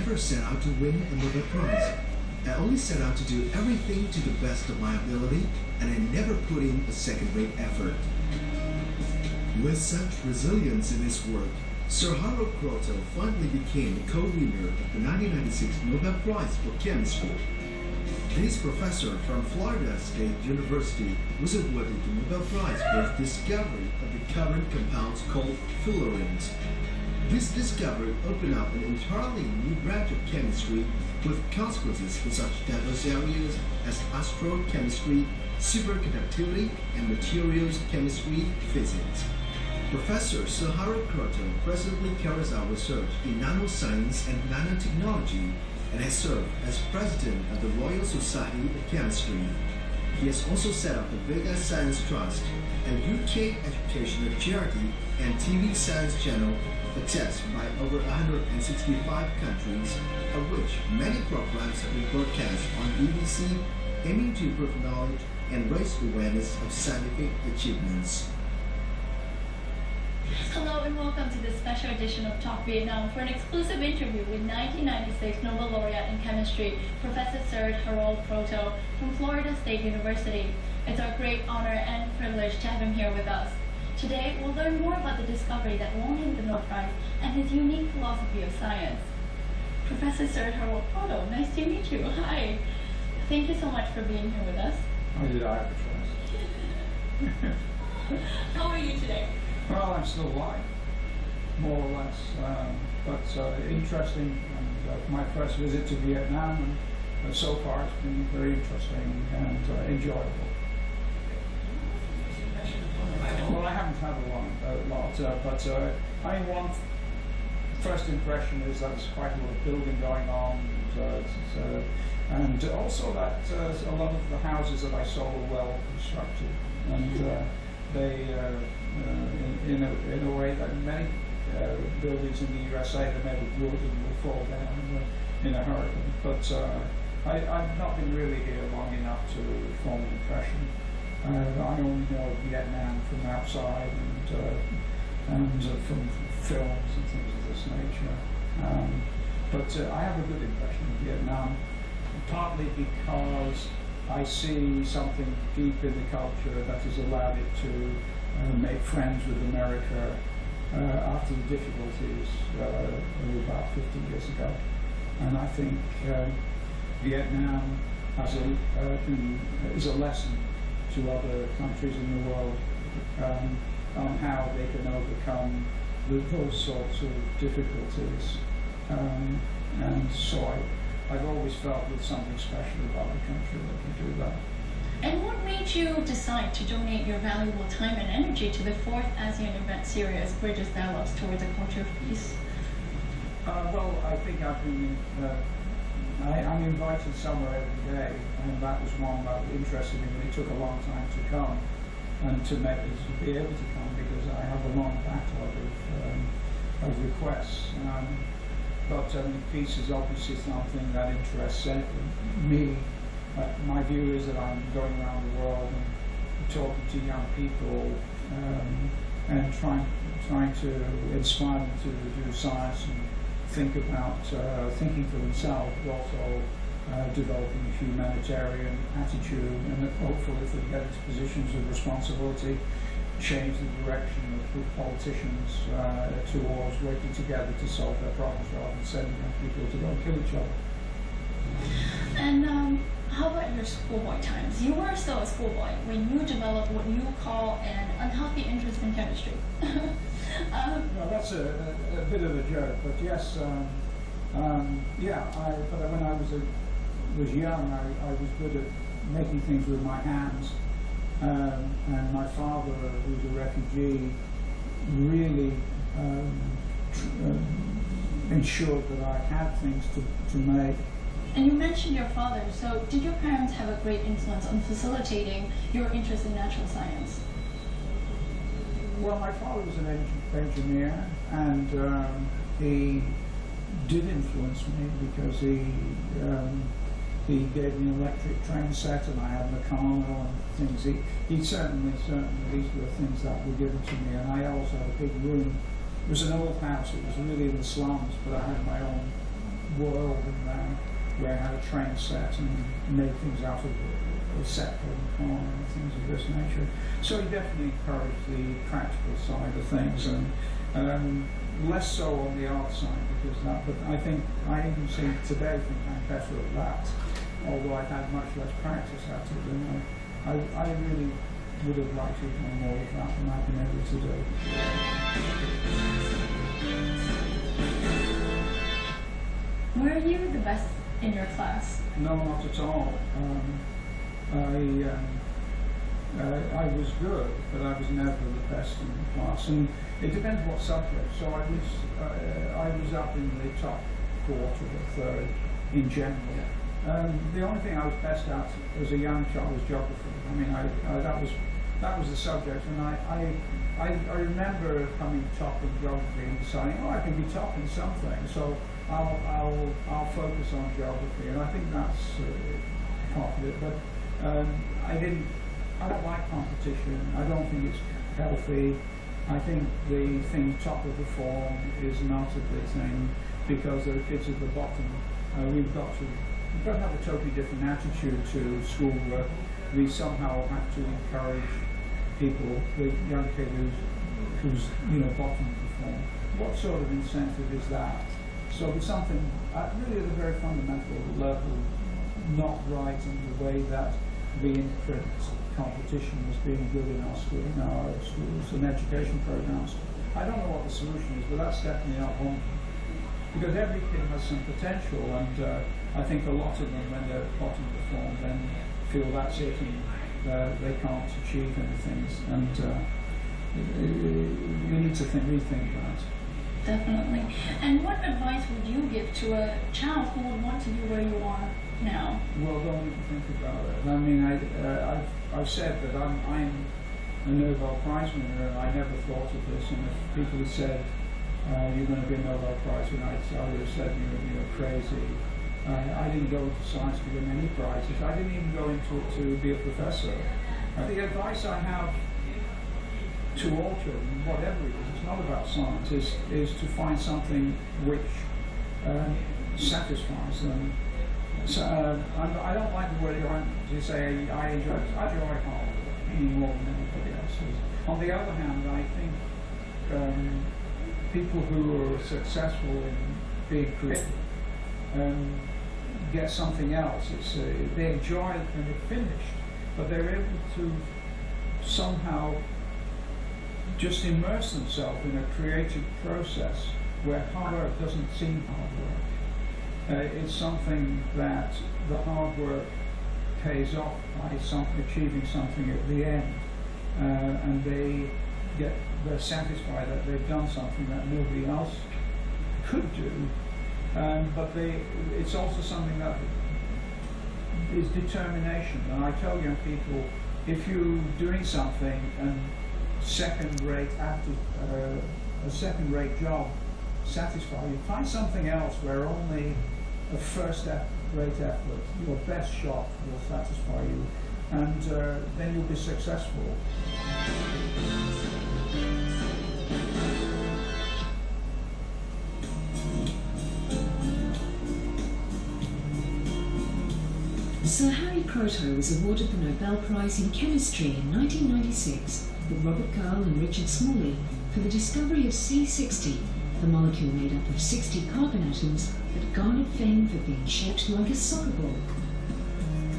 never set out to win a Nobel Prize. I only set out to do everything to the best of my ability, and I never put in a second-rate effort. With such resilience in his work, Sir Harold Kroto finally became the co-winner of the 1996 Nobel Prize for Chemistry. This professor from Florida State University was awarded the Nobel Prize for his discovery of the current compounds called fullerenes. This discovery opened up an entirely new branch of chemistry with consequences in such diverse areas as astrochemistry, superconductivity, and materials chemistry, physics. Professor Sir Harold Kroto presently carries out research in nanoscience and nanotechnology and has served as president of the Royal Society of Chemistry. He has also set up the Vega Science Trust, a UK educational charity and TV science channel accessed by over 165 countries, of which many programs have been broadcast on BBC, aiming to improve knowledge and raise awareness of scientific achievements. Hello and welcome to this special edition of Talk Vietnam for an exclusive interview with 1996 Nobel laureate in chemistry, Professor Sir Harold Kroto from Florida State University. It's our great honor and privilege to have him here with us. Today, we'll learn more about the discovery that won him the Nobel Prize and his unique philosophy of science. Professor Sir Harold Kroto, nice to meet you. Hi. Thank you so much for being here with us. How did I have a choice? How are you today? Well, I'm still alive, more or less, but interesting. And my first visit to Vietnam, and so far it's been very interesting and enjoyable. Well, I haven't had a lot, but I mean, one first impression is that there's quite a lot of building going on, and also that a lot of the houses that I saw were well constructed, and they, in a way that many buildings in the USA that never would and will fall down in a hurricane. But I've not been really here long enough to form an impression. I only know Vietnam from outside and from films and things of this nature. But I have a good impression of Vietnam, partly because I see something deep in the culture that has allowed it to make friends with America after the difficulties of about 50 years ago. And I think Vietnam is a lesson to other countries in the world on how they can overcome those sorts of difficulties. And so I've always felt there's something special about the country that can do that. And what made you decide to donate your valuable time and energy to the 4th ASEAN event series, Bridges Dialogues Towards a Culture of Peace? Well, I think I've been, I'm invited somewhere every day, and that was one that interested me, but it took a long time to come and to be able to come, because I have a long backlog of requests. But peace is obviously something that interests me. My view is that I'm going around the world and talking to young people and trying to inspire them to do science and think about thinking for themselves, but also developing a humanitarian attitude, and hopefully if they get into positions of responsibility, change the direction of politicians towards working together to solve their problems rather than sending young people to go and kill each other. And how about your schoolboy times? You were still a schoolboy when you developed what you call an unhealthy interest in chemistry. Well, that's a bit of a joke, but yes, yeah. But when I was young, I was good at making things with my hands, and my father, who was a refugee, really ensured that I had things to make. And you mentioned your father, so did your parents have a great influence on facilitating your interest in natural science? Well, my father was an engineer, and he did influence me because he gave me an electric train set, and I had Meccano and things. He certainly, these were things that were given to me, and I also had a big room. It was an old house, it was really in the slums, but I had my own world and where I had a train set and made things out of a set and corn and things of this nature. So he definitely encouraged the practical side of things, and less so on the art side, because that. But I think I even see today think I'm better at that, although I've had much less practice at it. And I really would have liked to have done more of that than I've been able to do. Were you the best in your class? No, not at all. I was good, but I was never the best in the class, and it depends what subject. So I was up in the top quarter or third in general. The only thing I was best at as a young child was geography. I mean, that was the subject, and I remember coming top in geography and deciding, I can be top in something. So I'll focus on geography, and I think that's part of it. But I don't like competition. I don't think it's healthy. I think the thing top of the form is not a good thing, because there are kids at the bottom. We've got to have a totally different attitude to schoolwork. We somehow have to encourage people, the young kid who's bottom of the form. What sort of incentive is that? So there's something really at a very fundamental level not right in the way that we interpret competition as being good in our schools and education programs. I don't know what the solution is, but that's definitely not one. Because every kid has some potential, and I think a lot of them, when they're at the bottom of the form, then feel that's it and they can't achieve anything. And we need to rethink that. Definitely. And what advice would you give to a child who would want to be where you are now? Well, don't even think about it. I mean, I've said that I'm a Nobel Prize winner, and I never thought of this. And if people had said, you're going to be a Nobel Prize winner, I would have said you're crazy. I didn't go into science to win any prizes. I didn't even go into it to be a professor. The advice I have to all children, whatever it is, it's not about science, is to find something which satisfies them. So I don't like the word to say I enjoy hard work any more than anybody else does. On the other hand, I think people who are successful in being creative get something else. They enjoy it when they're finished, but they're able to somehow just immerse themselves in a creative process where hard work doesn't seem hard work. It's something that the hard work pays off by achieving something at the end, and they're satisfied that they've done something that nobody else could do. But it's also something that is determination. And I tell young people, if you're doing something and a second-rate job satisfies you, find something else where only a first-rate effort, your best shot, will satisfy you, and then you'll be successful. Sir Harold Kroto was awarded the Nobel Prize in Chemistry in 1996 with Robert Girl and Richard Smalley for the discovery of C60, the molecule made up of 60 carbon atoms that garnered fame for being shaped like a soccer ball.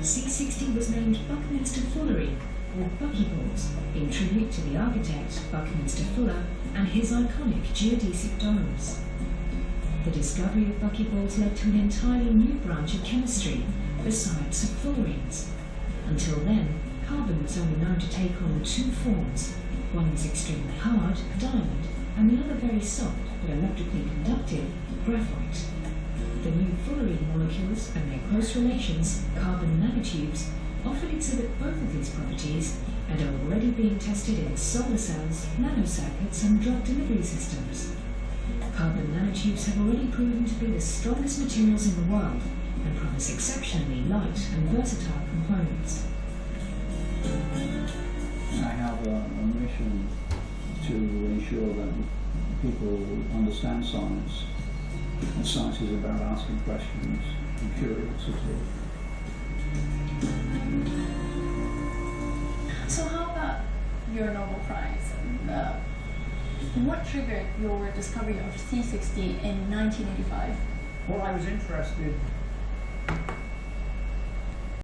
C60 was named Buckminster Fullerene, or buckyballs, in tribute to the architect Buckminster Fuller and his iconic geodesic domes. The discovery of buckyballs led to an entirely new branch of chemistry, the science of fullerenes. Until then, carbon was only known to take on two forms. One was extremely hard, diamond, and the other very soft but electrically conductive, graphite. The new fullerene molecules and their close relations, carbon nanotubes, often exhibit both of these properties and are already being tested in solar cells, nanocircuits, and drug delivery systems. Carbon nanotubes have already proven to be the strongest materials in the world and promise exceptionally light and versatile components. I have a mission to ensure that people understand science And science is about asking questions and curiosity. So how about your Nobel Prize? What triggered your discovery of C60 in 1985? Well, I was interested